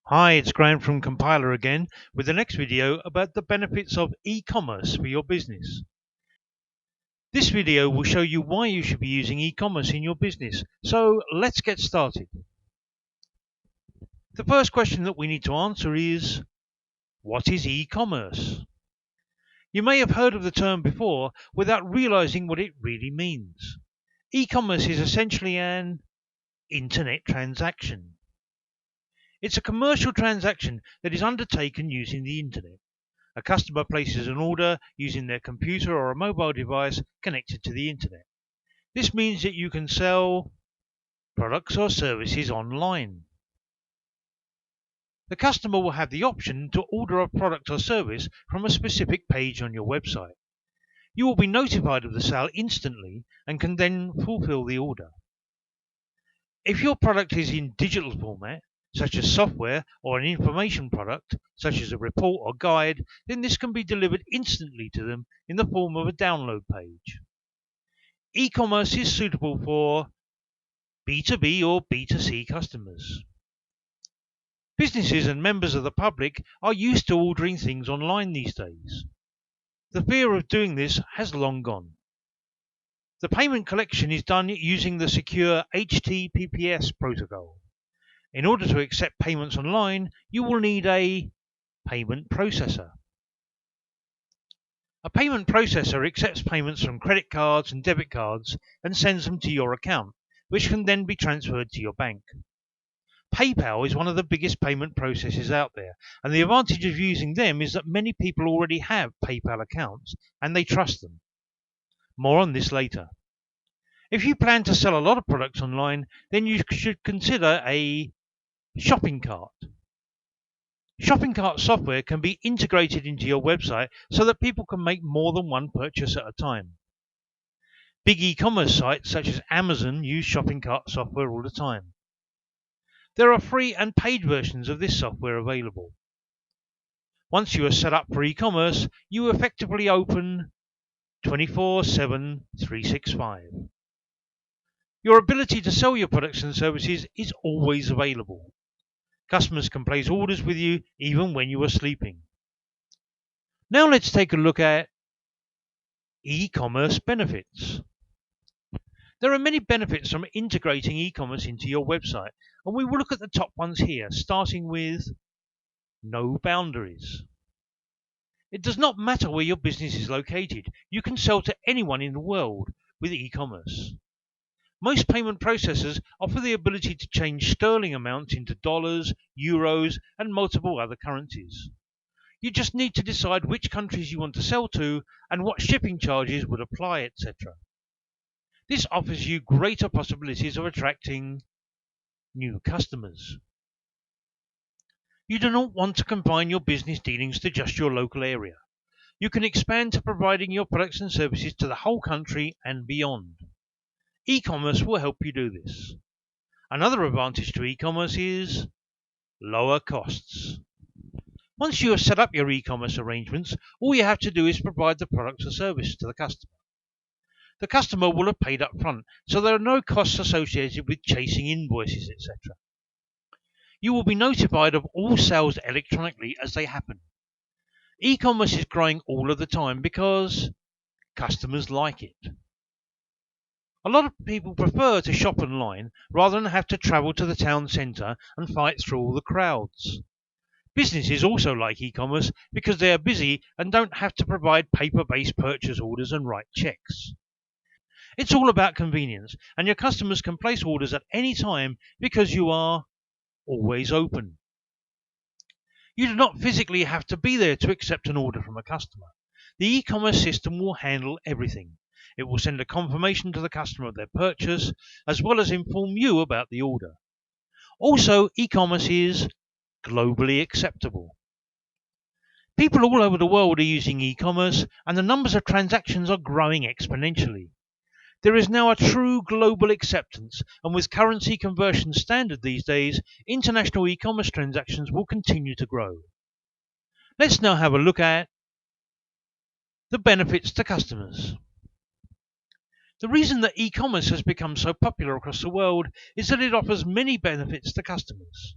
Hi, it's Graham from Compiler again with the next video about the benefits of e-commerce for your business. This video will show you why you should be using e-commerce in your business. So let's get started. The first question that we need to answer is, what is e-commerce? You may have heard of the term before without realizing what it really means. E-commerce is essentially an internet transaction. It's a commercial transaction that is undertaken using the internet. A customer places an order using their computer or a mobile device connected to the internet. This means that you can sell products or services online. The customer will have the option to order a product or service from a specific page on your website. You will be notified of the sale instantly and can then fulfill the order. If your product is in digital format, such as software or an information product, such as a report or guide, then this can be delivered instantly to them in the form of a download page. E-commerce is suitable for B2B or B2C customers. Businesses and members of the public are used to ordering things online these days. The fear of doing this has long gone. The payment collection is done using the secure HTTPS protocol. In order to accept payments online, you will need a payment processor. A payment processor accepts payments from credit cards and debit cards and sends them to your account, which can then be transferred to your bank. PayPal is one of the biggest payment processors out there, and the advantage of using them is that many people already have PayPal accounts and they trust them. More on this later. If you plan to sell a lot of products online, then you should consider a shopping cart. Shopping cart software can be integrated into your website so that people can make more than one purchase at a time. Big e-commerce sites such as Amazon use shopping cart software all the time. There are free and paid versions of this software available. Once you are set up for e-commerce, you effectively open 24/7, 365. Your ability to sell your products and services is always available. Customers can place orders with you even when you are sleeping. Now let's take a look at e-commerce benefits. There are many benefits from integrating e-commerce into your website, and we will look at the top ones here, starting with no boundaries. It does not matter where your business is located. You can sell to anyone in the world with e-commerce. Most payment processors offer the ability to change sterling amounts into dollars, euros, and multiple other currencies. You just need to decide which countries you want to sell to and what shipping charges would apply, etc. This offers you greater possibilities of attracting new customers. You do not want to confine your business dealings to just your local area. You can expand to providing your products and services to the whole country and beyond. E-commerce will help you do this. Another advantage to e-commerce is lower costs. Once you have set up your e-commerce arrangements, all you have to do is provide the product or service to the customer. The customer will have paid up front, so there are no costs associated with chasing invoices, etc. You will be notified of all sales electronically as they happen. E-commerce is growing all of the time because customers like it. A lot of people prefer to shop online rather than have to travel to the town centre and fight through all the crowds. Businesses also like e-commerce because they are busy and don't have to provide paper-based purchase orders and write checks. It's all about convenience, and your customers can place orders at any time because you are always open. You do not physically have to be there to accept an order from a customer. The e-commerce system will handle everything. It will send a confirmation to the customer of their purchase, as well as inform you about the order. Also, e-commerce is globally acceptable. People all over the world are using e-commerce, and the numbers of transactions are growing exponentially. There is now a true global acceptance, and with currency conversion standard these days, international e-commerce transactions will continue to grow. Let's now have a look at the benefits to customers. The reason that e-commerce has become so popular across the world is that it offers many benefits to customers.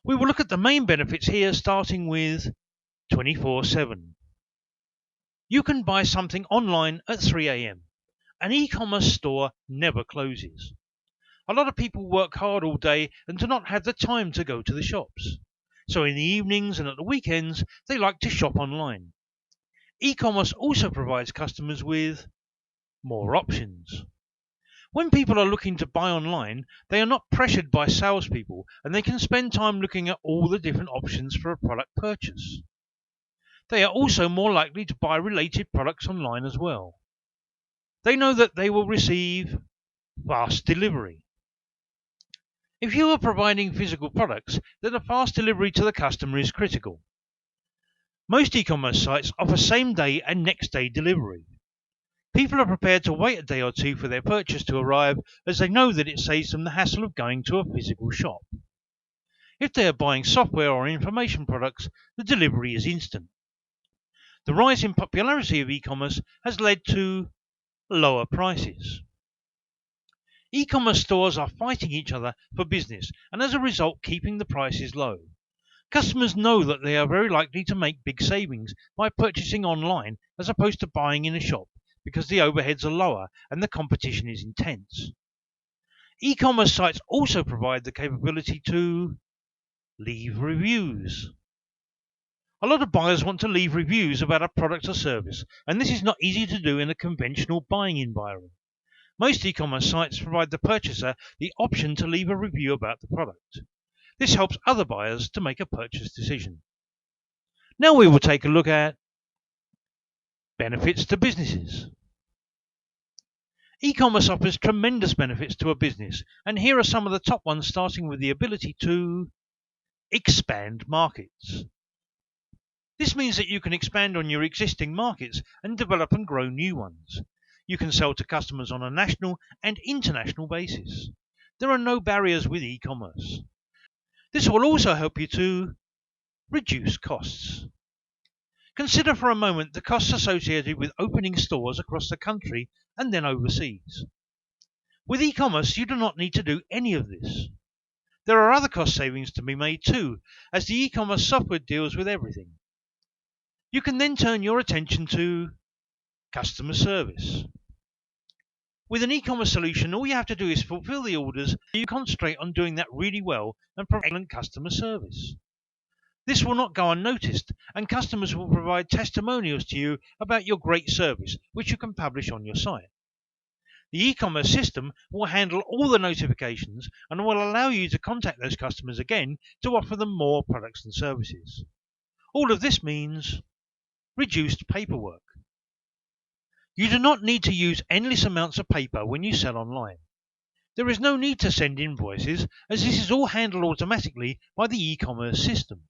We will look at the main benefits here, starting with 24/7. You can buy something online at 3 a.m. An e-commerce store never closes. A lot of people work hard all day and do not have the time to go to the shops. So in the evenings and at the weekends, they like to shop online. E-commerce also provides customers with more options. When people are looking to buy online, they are not pressured by salespeople and they can spend time looking at all the different options for a product purchase. They are also more likely to buy related products online as well. They know that they will receive fast delivery. If you are providing physical products, then a fast delivery to the customer is critical. Most e-commerce sites offer same-day and next-day delivery. People are prepared to wait a day or two for their purchase to arrive, as they know that it saves them the hassle of going to a physical shop. If they are buying software or information products, the delivery is instant. The rise in popularity of e-commerce has led to lower prices. E-commerce stores are fighting each other for business and as a result keeping the prices low. Customers know that they are very likely to make big savings by purchasing online as opposed to buying in a shop because the overheads are lower and the competition is intense. E-commerce sites also provide the capability to leave reviews. A lot of buyers want to leave reviews about a product or service, and this is not easy to do in a conventional buying environment. Most e-commerce sites provide the purchaser the option to leave a review about the product. This helps other buyers to make a purchase decision. Now we will take a look at benefits to businesses. E-commerce offers tremendous benefits to a business, and here are some of the top ones, starting with the ability to expand markets. This means that you can expand on your existing markets and develop and grow new ones. You can sell to customers on a national and international basis. There are no barriers with e-commerce. This will also help you to reduce costs. Consider for a moment the costs associated with opening stores across the country and then overseas. With e-commerce, you do not need to do any of this. There are other cost savings to be made too, as the e-commerce software deals with everything. You can then turn your attention to customer service. With an e-commerce solution, all you have to do is fulfill the orders. You concentrate on doing that really well and provide excellent customer service. This will not go unnoticed, and customers will provide testimonials to you about your great service, which you can publish on your site. The e-commerce system will handle all the notifications and will allow you to contact those customers again to offer them more products and services. All of this means reduced paperwork. You do not need to use endless amounts of paper when you sell online. There is no need to send invoices, as this is all handled automatically by the e-commerce system.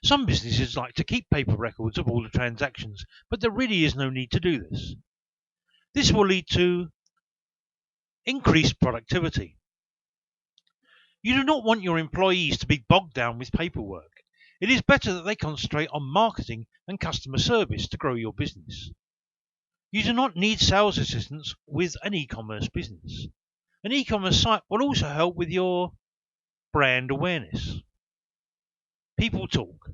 Some businesses like to keep paper records of all the transactions, but there really is no need to do this. This will lead to increased productivity. You do not want your employees to be bogged down with paperwork. It is better that they concentrate on marketing and customer service to grow your business. You do not need sales assistants with an e-commerce business. An e-commerce site will also help with your brand awareness. People talk.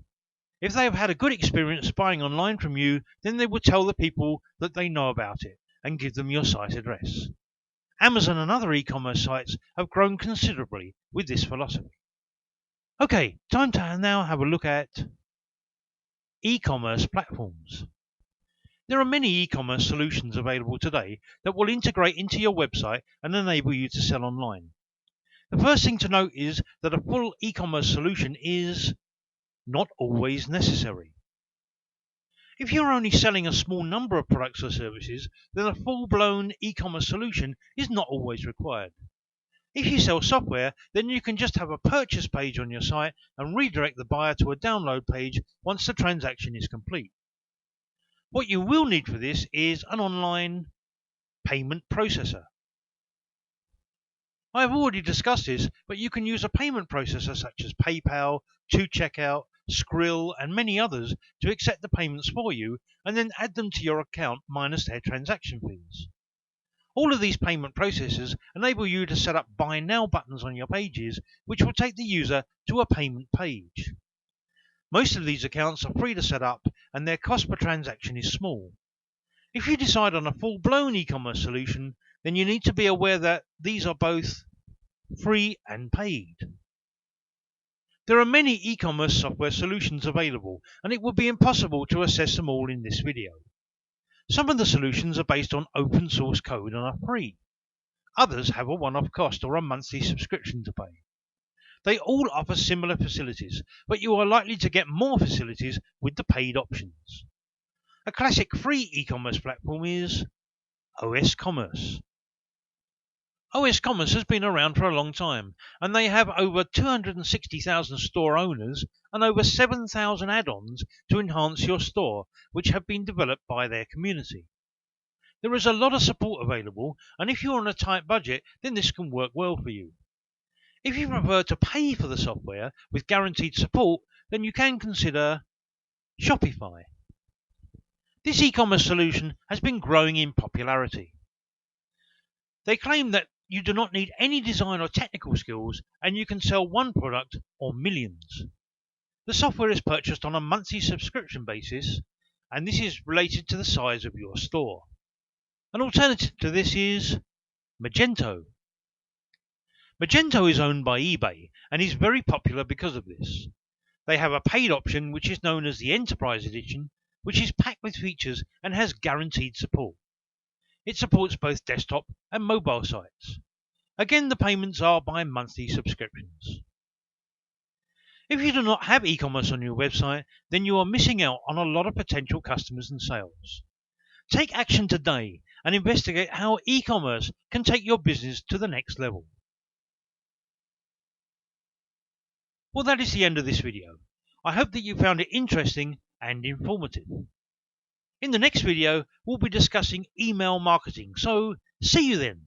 If they have had a good experience buying online from you, then they will tell the people that they know about it and give them your site address. Amazon and other e-commerce sites have grown considerably with this philosophy. Okay, time to now have a look at e-commerce platforms. There are many e-commerce solutions available today that will integrate into your website and enable you to sell online. The first thing to note is that a full e-commerce solution is not always necessary. If you're only selling a small number of products or services, then a full-blown e-commerce solution is not always required. If you sell software, then you can just have a purchase page on your site and redirect the buyer to a download page once the transaction is complete. What you will need for this is an online payment processor. I have already discussed this, but you can use a payment processor such as PayPal, 2Checkout, Skrill, and many others to accept the payments for you and then add them to your account minus their transaction fees. All of these payment processes enable you to set up Buy Now buttons on your pages, which will take the user to a payment page. Most of these accounts are free to set up, and their cost per transaction is small. If you decide on a full-blown e-commerce solution, then you need to be aware that these are both free and paid. There are many e-commerce software solutions available, and it would be impossible to assess them all in this video. Some of the solutions are based on open source code and are free. Others have a one-off cost or a monthly subscription to pay. They all offer similar facilities, but you are likely to get more facilities with the paid options. A classic free e-commerce platform is Ecommerce. Ecommerce has been around for a long time, and they have over 260,000 store owners and over 7,000 add-ons to enhance your store, which have been developed by their community. There is a lot of support available, and if you're on a tight budget, then this can work well for you. If you prefer to pay for the software with guaranteed support, then you can consider Shopify. This e-commerce solution has been growing in popularity. They claim that you do not need any design or technical skills, and you can sell one product or millions. The software is purchased on a monthly subscription basis, and this is related to the size of your store. An alternative to this is Magento. Magento is owned by eBay and is very popular because of this. They have a paid option which is known as the Enterprise Edition, which is packed with features and has guaranteed support. It supports both desktop and mobile sites. Again, the payments are by monthly subscriptions. If you do not have e-commerce on your website, then you are missing out on a lot of potential customers and sales. Take action today and investigate how e-commerce can take your business to the next level. Well, that is the end of this video. I hope that you found it interesting and informative. In the next video, we'll be discussing email marketing, so see you then.